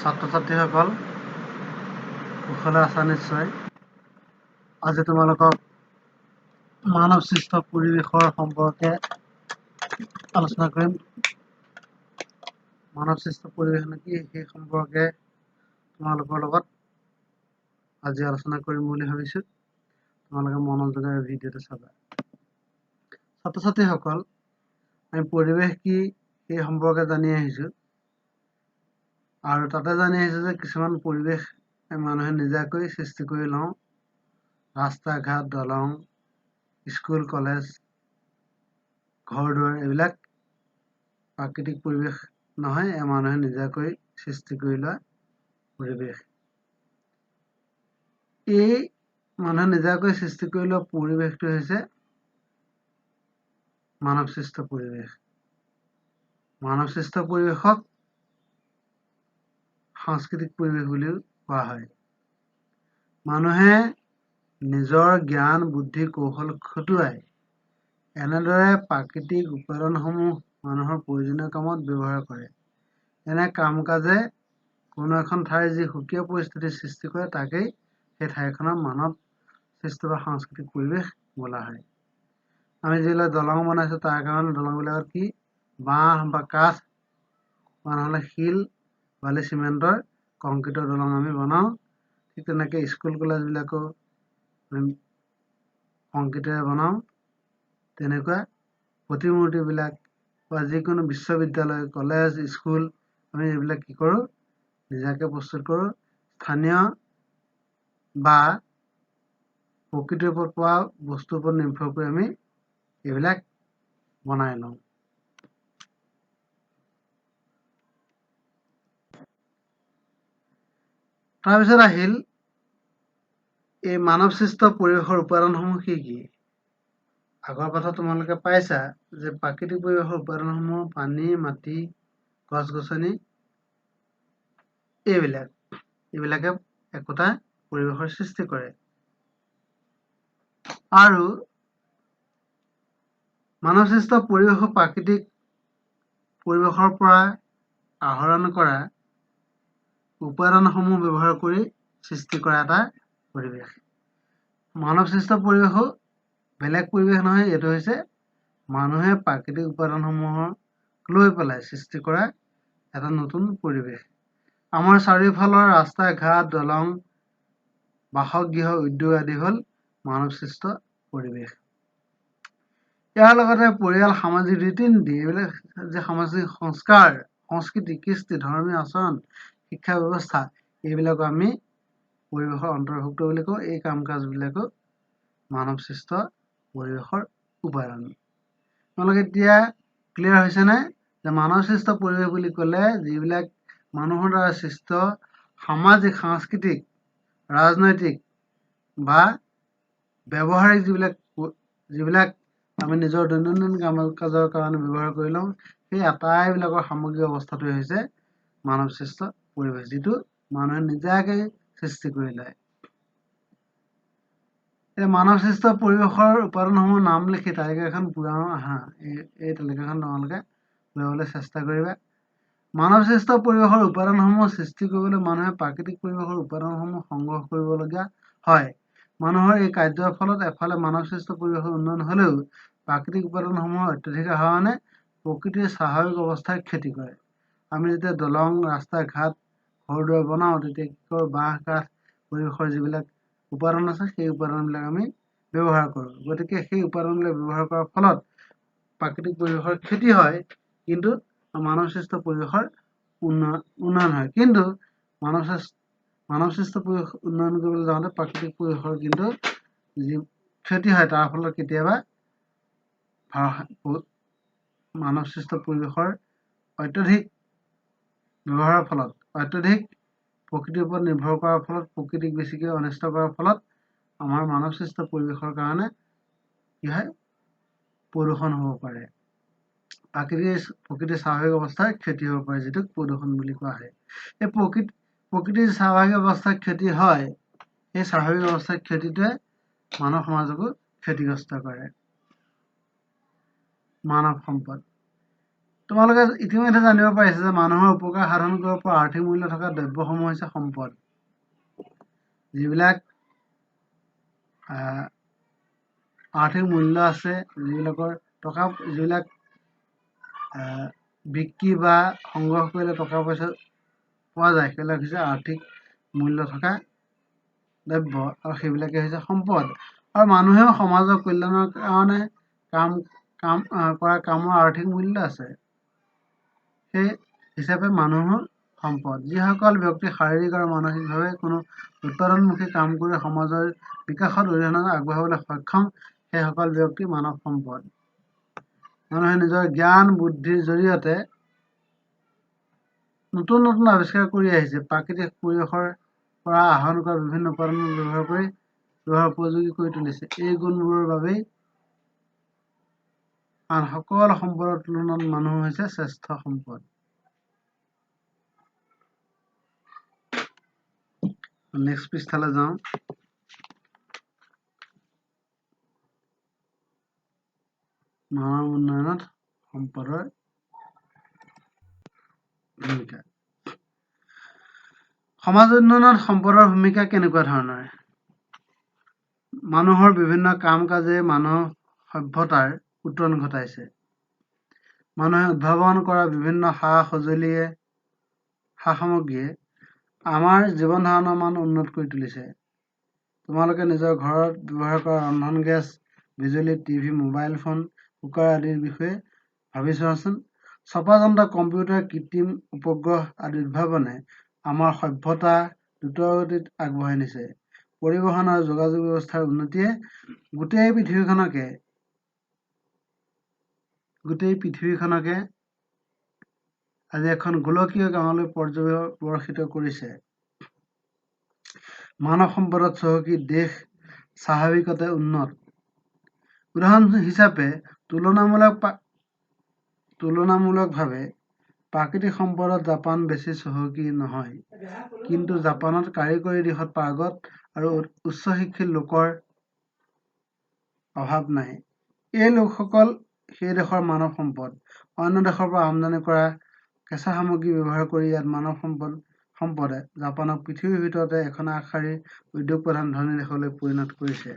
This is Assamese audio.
ছাত্ৰ-ছাত্ৰীসকল কুশলে আছা নিশ্চয়। আজি তোমালোকক মানৱ সৃষ্ট পৰিৱেশৰ সম্পৰ্কে আলোচনা কৰিম। মানৱ সৃষ্ট পৰিৱেশ কি সেই সম্পৰ্কে তোমালোকৰ লগত আজি আলোচনা কৰিম বুলি ভাবিছোঁ। তোমালোকে মনোযোগেৰে ভিডিঅ'টো চাবা। ছাত্ৰ-ছাত্ৰীসকল, আমি পৰিৱেশ কি সেই সম্পৰ্কে জানি আহিছোঁ আৰু তাতে জানি আহিছোঁ যে কিছুমান পৰিৱেশ মানুহে নিজাকৈ সৃষ্টি কৰি লওঁ। ৰাস্তা ঘাট, দলং, স্কুল, কলেজ, ঘৰ দুৱাৰ এইবিলাক প্ৰাকৃতিক পৰিৱেশ নহয়, মানুহে নিজাকৈ সৃষ্টি কৰি লোৱা পৰিৱেশ। এই মানুহে নিজাকৈ সৃষ্টি কৰি লোৱা পৰিৱেশটো হৈছে মানৱ সৃষ্ট পৰিৱেশ। মানৱ সৃষ্ট পৰিৱেশক সাংস্কৃতিক পৰিৱেশ বুলিও কোৱা হয়। মানুহে নিজৰ জ্ঞান, বুদ্ধি, কৌশল খটুৱাই এনেদৰে প্ৰাকৃতিক উপাদানসমূহ মানুহৰ প্ৰয়োজনীয় কামত ব্যৱহাৰ কৰে। এনে কাম-কাজে কোনো এখন ঠাইৰ যি সুকীয়া পৰিস্থিতিৰ সৃষ্টি কৰে তাকেই সেই ঠাইখনৰ মানৱ সৃষ্ট বা সাংস্কৃতিক পৰিৱেশ বোলা হয়। আমি যিবিলাক দলং বনাইছোঁ তাৰ কাৰণে দলংবিলাকত কি বাঁহ বা কাঠ বা নহ'লে শিল, বালি, চিমেণ্টৰ, কংক্ৰিটৰ দলং আমি বনাওঁ। ঠিক তেনেকৈ স্কুল কলেজবিলাকো কংক্ৰিটেৰে বনাওঁ। তেনেকুৱা প্ৰতিমূৰ্তিবিলাক বা যিকোনো বিশ্ববিদ্যালয়, কলেজ, স্কুল আমি এইবিলাক কি কৰোঁ নিজাকৈ প্ৰস্তুত কৰোঁ। স্থানীয় বা প্ৰকৃতিৰ ওপৰত পোৱা বস্তুৰ ওপৰত নিৰ্ভৰ কৰি আমি এইবিলাক বনাই লওঁ। তাৰপিছত আহিল এই মানৱ সৃষ্ট পৰিৱেশৰ উপাদানসমূহ কি কি? আগৰ কথা তোমালোকে পাইছা যে প্ৰাকৃতিক পৰিৱেশৰ উপাদানসমূহ পানী, মাটি, গছ-গছনি এইবিলাকে একোটা পৰিৱেশৰ সৃষ্টি কৰে। আৰু মানৱ সৃষ্ট পৰিৱেশৰ প্ৰাকৃতিক পৰিৱেশৰ পৰা আহৰণ কৰা উপাদানসমূহ ব্যৱহাৰ কৰি সৃষ্টি কৰা এটা পৰিৱেশ। মানৱ সৃষ্ট পৰিৱেশো বেলেগ পৰিৱেশ নহয়, এইটো হৈছে মানুহে প্ৰাকৃতিক উপাদানসমূহক লৈ পেলাই সৃষ্টি কৰা এটা নতুন পৰিৱেশ। আমাৰ চাৰিওফালৰ ৰাস্তা ঘাট, দলং, বাসগৃহ, উদ্যোগ আদি হ'ল মানৱ সৃষ্ট পৰিৱেশ। ইয়াৰ লগতে পৰিয়াল, সামাজিক ৰীতি-নীতি এইবিলাক যে সামাজিক সংস্কাৰ, সংস্কৃতি, কৃষ্টি, ধৰ্মীয় আচৰণ, শিক্ষা ব্যৱস্থা এইবিলাকো আমি পৰিৱেশৰ অন্তৰ্ভুক্ত বুলি কওঁ। এই কাম কাজবিলাকো মানৱ সৃষ্ট পৰিৱেশৰ উপাদান। তোমালোকে এতিয়া ক্লিয়াৰ হৈছেনে যে মানৱ সৃষ্ট পৰিৱেশ বুলি ক'লে যিবিলাক মানুহৰ দ্বাৰা সৃষ্ট সামাজিক, সাংস্কৃতিক, ৰাজনৈতিক বা ব্যৱহাৰিক যিবিলাক আমি নিজৰ দৈনন্দিন কাম কাজৰ কাৰণে ব্যৱহাৰ কৰি লওঁ, সেই আটাইবিলাকৰ সামগ্ৰিক অৱস্থাটোৱে হৈছে মানৱ সৃষ্ট পৰিৱেশ, যিটো মানুহে নিজাকৈ সৃষ্টি কৰি লয়। এই মানৱ সৃষ্ট পৰিৱেশৰ উপাদানসমূহৰ নাম লিখি তালিকাখন পূৰাও আহা। এই তালিকাখন তোমালোকে পূৰাবলৈ চেষ্টা কৰিবা। মানৱ সৃষ্ট পৰিৱেশৰ উপাদানসমূহ সৃষ্টি কৰিবলৈ মানুহে প্ৰাকৃতিক পৰিৱেশৰ উপাদানসমূহ সংগ্ৰহ কৰিবলগীয়া হয়। মানুহৰ এই কাৰ্যৰ ফলত এফালে মানৱ সৃষ্ট পৰিৱেশৰ উন্নয়ন হ'লেও প্ৰাকৃতিক উপাদানসমূহৰ অত্যাধিক আহৰণে প্ৰকৃতিৰ স্বাভাৱিক অৱস্থাৰ ক্ষতি কৰে। আমি যেতিয়া দলং, ৰাস্তা ঘাট, ঘৰ দুৱাৰ বনাওঁ তেতিয়া কি কৰোঁ, বাঁহ কাঠ পৰিৱেশৰ যিবিলাক উপাদান আছে সেই উপাদানবিলাক আমি ব্যৱহাৰ কৰোঁ। গতিকে সেই উপাদানবিলাক ব্যৱহাৰ কৰাৰ ফলত প্ৰাকৃতিক পৰিৱেশৰ ক্ষতি হয়, কিন্তু মানৱ সৃষ্ট পৰিৱেশৰ উন্নয়ন হয়। কিন্তু মানৱ সৃষ্ট পৰিৱেশ উন্নয়ন কৰিবলৈ যাওঁতে প্ৰাকৃতিক পৰিৱেশৰ কিন্তু যি ক্ষতি হয় তাৰ ফলত কেতিয়াবা মানৱ সৃষ্ট পৰিৱেশৰ অত্যধিক ব্যৱহাৰৰ ফলত, অত্যধিক প্ৰকৃতিৰ ওপৰত নিৰ্ভৰ কৰাৰ ফলত, প্ৰকৃতিক বেছিকৈ অনিষ্ট কৰাৰ ফলত আমাৰ মানৱ সৃষ্ট পৰিৱেশৰ কাৰণে কি হয় প্ৰদূষণ হ'ব পাৰে। প্ৰকৃতিৰ স্বাভাৱিক অৱস্থাৰ ক্ষতি হ'ব পাৰে, যিটোক প্ৰদূষণ বুলি কোৱা হয়। এই প্ৰকৃতিৰ স্বাভাৱিক অৱস্থাৰ ক্ষতি হয়, সেই স্বাভাৱিক অৱস্থাৰ ক্ষতিটোৱে মানৱ সমাজকো ক্ষতিগ্ৰস্ত কৰে। মানৱ সম্পদ তোমালোকে ইতিমধ্যে জানিব পাৰিছে যে মানুহৰ উপকাৰ সাধন কৰিব পৰা আৰ্থিক মূল্য থকা দ্ৰব্যসমূহ হৈছে সম্পদ। যিবিলাক আৰ্থিক মূল্য আছে, যিবিলাক বিক্ৰী বা সংগ্ৰহ কৰিলে টকা পইচা পোৱা যায়, সেইবিলাক হৈছে আৰ্থিক মূল্য থকা দ্ৰব্য আৰু সেইবিলাকে হৈছে সম্পদ। আৰু মানুহেও সমাজৰ কল্যাণৰ কাৰণে কৰা কামৰ আৰ্থিক মূল্য আছে। সেই হিচাপে মানুহৰ সম্পদ। যিসকল ব্যক্তি শাৰীৰিক আৰু মানসিকভাৱে কোনো উৎপাদনমুখী কাম কৰি সমাজৰ বিকাশত অৰিহণা আগবঢ়াবলৈ সক্ষম, সেইসকল ব্যক্তি মানৱ সম্পদ। মানুহে নিজৰ জ্ঞান বুদ্ধিৰ জৰিয়তে নতুন নতুন আৱিষ্কাৰ কৰি আহিছে। প্ৰাকৃতিক পৰিৱেশৰ পৰা আহৰণ কৰা বিভিন্ন উপাদান ব্যৱহাৰ উপযোগী কৰি তুলিছে। এই গুণবোৰৰ বাবেই আন সকলো সম্পদৰ তুলনাত মানুহ হৈছে শ্ৰেষ্ঠ সম্পদ। নেক্সট পৃষ্ঠালৈ যাওঁ। মানৱ উন্নয়নত সম্পদৰ ভূমিকা। সমাজ উন্নয়নত সম্পদৰ ভূমিকা কেনেকুৱা ধৰণৰ? মানুহৰ বিভিন্ন কাম কাজে মানৱ সভ্যতাৰ উত্তৰণ ঘটাইছে। মানুহে উদ্ভাৱন কৰা বিভিন্ন সা-সামগ্ৰীয়ে আমাৰ জীৱন ধাৰণৰ মান উন্নত কৰি তুলিছে। তোমালোকে নিজৰ ঘৰত ব্যৱহাৰ কৰা ৰন্ধন গেছ, বিজুলী, টিভি, মোবাইল ফোন, কুকাৰ আদিৰ বিষয়ে ভাবি চোৱাচোন। চপাযন্ত্ৰ, কম্পিউটাৰ, কৃত্ৰিম উপগ্ৰহ আদিৰ উদ্ভাৱনে আমাৰ সভ্যতা দ্ৰুতগতিত আগবঢ়াই নিছে। পৰিবহণ আৰু যোগাযোগ ব্যৱস্থাৰ উন্নতিয়ে গোটেই পৃথিৱীখনকে আজি এখন গোলকীয় গাঁৱলৈ পৰিৱৰ্তিত কৰিছে। মানৱ সম্পদত চহকী দেশ স্বাভাৱিকতে উন্নত। উদাহৰণ হিচাপে তুলনামূলকভাৱে প্ৰাকৃতিক সম্পদত জাপান বেছি চহকী নহয়, কিন্তু জাপানত কাৰিকৰী দিশত পাৰ্গত আৰু উচ্চ শিক্ষিত লোকৰ অভাৱ নাই। এই লোকসকল সেই দেশৰ মানৱ সম্পদ। অন্য দেশৰ পৰা আমদানি কৰা কেঁচা সামগ্ৰী ব্যৱহাৰ কৰি ইয়াত মানৱ সম্পদে জাপানক পৃথিৱীৰ ভিতৰতে এখন আগশাৰীৰ উদ্যোগ প্ৰধান ধনী দেশলৈ পৰিণত কৰিছে।